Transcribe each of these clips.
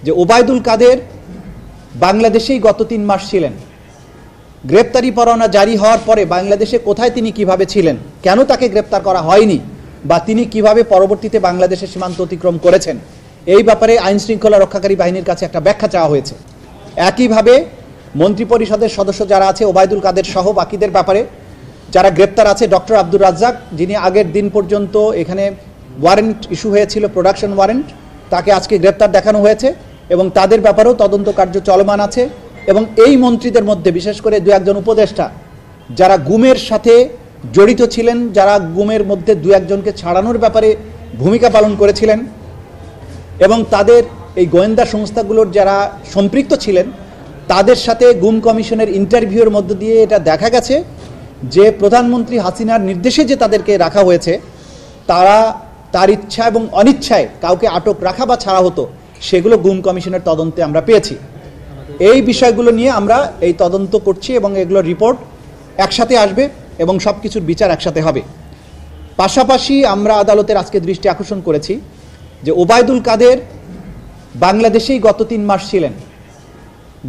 যে ওবায়দুল কাদের বাংলাদেশেই গত 3 মাস ছিলেন। গ্রেপ্তারি পরোয়ানা জারি হওয়ার পরে বাংলাদেশে কোথায় তিনি কিভাবে ছিলেন, কেন তাকে গ্রেপ্তার করা হয়নি, বা তিনি কিভাবে পরবর্তীতে বাংলাদেশের সীমান্ত অতিক্রম করেছেন, এই ব্যাপারে আইন শৃঙ্খলা রক্ষাকারী বাহিনীর কাছে একটা ব্যাখ্যা চাওয়া হয়েছে। একইভাবে মন্ত্রিপরিষদের সদস্য যারা আছে ওবায়দুল কাদের সহ বাকিদের ব্যাপারে যারা গ্রেপ্তার আছে, ডক্টর আব্দুর রাজ্জাক যিনি আগের দিন পর্যন্ত এখানে ওয়ারেন্ট ইস্যু হয়েছিল, প্রোডাকশন ওয়ারেন্ট, তাকে আজকে গ্রেপ্তার দেখানো হয়েছে এবং তাদের ব্যাপারেও তদন্ত কার্য চলমান আছে। এবং এই মন্ত্রীদের মধ্যে বিশেষ করে 2-1 উপদেষ্টা যারা গুমের সাথে জড়িত ছিলেন, যারা গুমের মধ্যে 2-1 জনকে ছাড়ানোর ব্যাপারে ভূমিকা পালন করেছিলেন এবং তাদের এই গোয়েন্দা সংস্থাগুলোর যারা সম্পৃক্ত ছিলেন, তাদের সাথে গুম কমিশনের ইন্টারভিউর মধ্য দিয়ে এটা দেখা গেছে যে প্রধানমন্ত্রী হাসিনার নির্দেশে যে তাদেরকে রাখা হয়েছে, তারা তার ইচ্ছা এবং অনিচ্ছায় কাউকে আটক রাখা বা ছাড়া হতো, সেগুলো গুম কমিশনের তদন্তে আমরা পেয়েছি। এই বিষয়গুলো নিয়ে আমরা এই তদন্ত করছি এবং এগুলোর রিপোর্ট একসাথে আসবে এবং সব কিছুর বিচার একসাথে হবে। পাশাপাশি আমরা আদালতের আজকে দৃষ্টি আকর্ষণ করেছি যে ওবায়দুল কাদের বাংলাদেশেই গত 3 মাস ছিলেন।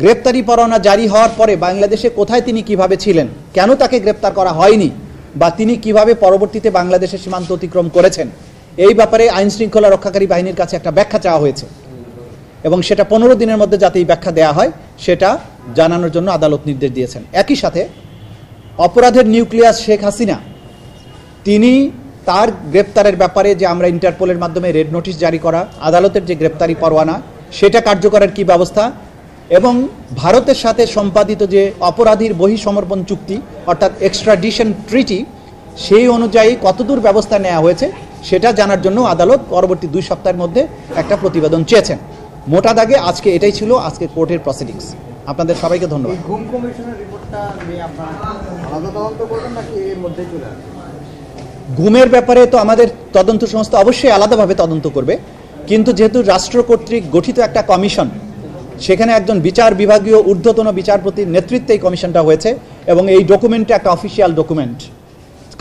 গ্রেপ্তারি পরোয়ানা জারি হওয়ার পরে বাংলাদেশে কোথায় তিনি কিভাবে ছিলেন, কেন তাকে গ্রেপ্তার করা হয়নি, বা তিনি কিভাবে পরবর্তীতে বাংলাদেশের সীমান্ত অতিক্রম করেছেন, এই ব্যাপারে আইন শৃঙ্খলা রক্ষাকারী বাহিনীর কাছে একটা ব্যাখ্যা চাওয়া হয়েছে এবং সেটা 15 দিনের মধ্যে যাতে এই ব্যাখ্যা দেওয়া হয় সেটা জানানোর জন্য আদালত নির্দেশ দিয়েছেন। একই সাথে অপরাধের নিউক্লিয়াস শেখ হাসিনা, তিনি তার গ্রেপ্তারের ব্যাপারে যে আমরা ইন্টারপোলের মাধ্যমে রেড নোটিশ জারি করা, আদালতের যে গ্রেপ্তারি পরোয়ানা সেটা কার্যকরের কি ব্যবস্থা, এবং ভারতের সাথে সম্পাদিত যে অপরাধীর বহিঃসমর্পণ চুক্তি অর্থাৎ এক্সট্রাডিশন ট্রিটি, সেই অনুযায়ী কতদূর ব্যবস্থা নেওয়া হয়েছে সেটা জানার জন্য আদালত পরবর্তী 2 সপ্তাহের মধ্যে একটা প্রতিবেদন চেয়েছেন। মোটা দাগে আজকে এটাই ছিল আজকে কোর্টের প্রসিডিংস। আপনাদের সবাইকে ধন্যবাদ। গুম কমিশনের রিপোর্টটা নিয়ে আপনারা আলাদা তদন্ত করবেন নাকি এর মধ্যেই চলে আসবে? গুমের ব্যাপারে তো আমাদের তদন্ত সংস্থা অবশ্যই আলাদাভাবে তদন্ত করবে, কিন্তু যেহেতু রাষ্ট্র কর্তৃক গঠিত একটা কমিশন, সেখানে একজন বিচার বিভাগীয় ঊর্ধ্বতন বিচারপতির নেতৃত্বে এই কমিশনটা হয়েছে এবং এই ডকুমেন্টটা একটা অফিসিয়াল ডকুমেন্ট।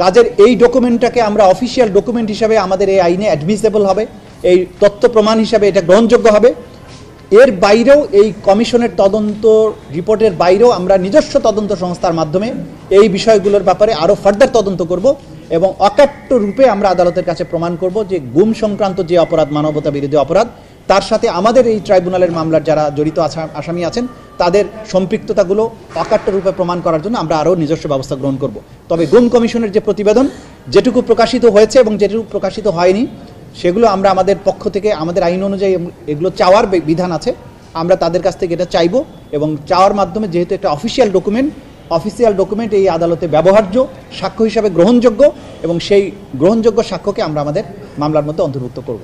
কাজের এই ডকুমেন্টটাকে আমরা অফিসিয়াল ডকুমেন্ট হিসাবে আমাদের এই আইনে অ্যাডমিসেবল হবে, এই তথ্য প্রমাণ হিসাবে এটা গ্রহণযোগ্য হবে। এর বাইরেও এই কমিশনের তদন্ত রিপোর্টের বাইরেও আমরা নিজস্ব তদন্ত সংস্থার মাধ্যমে এই বিষয়গুলোর ব্যাপারে আরও ফার্দার তদন্ত করব এবং অকাট্য রূপে আমরা আদালতের কাছে প্রমাণ করব যে গুম সংক্রান্ত যে অপরাধ, মানবতা বিরোধী অপরাধ, তার সাথে আমাদের এই ট্রাইব্যুনালের মামলার যারা জড়িত আসামি আছেন তাদের সম্পৃক্ততাগুলো অকাট্য রূপে প্রমাণ করার জন্য আমরা আরও নিজস্ব ব্যবস্থা গ্রহণ করব। তবে গুম কমিশনের যে প্রতিবেদন, যেটুকু প্রকাশিত হয়েছে এবং যেটুকু প্রকাশিত হয়নি, সেগুলো আমরা আমাদের পক্ষ থেকে আমাদের আইন অনুযায়ী এগুলো চাওয়ার বিধান আছে, আমরা তাদের কাছ থেকে এটা চাইব এবং চাওয়ার মাধ্যমে যেহেতু একটা অফিসিয়াল ডকুমেন্ট এই আদালতে ব্যবহার্য, সাক্ষ্য হিসাবে গ্রহণযোগ্য এবং সেই গ্রহণযোগ্য সাক্ষ্যকে আমরা আমাদের মামলার মধ্যে অন্তর্ভুক্ত করব।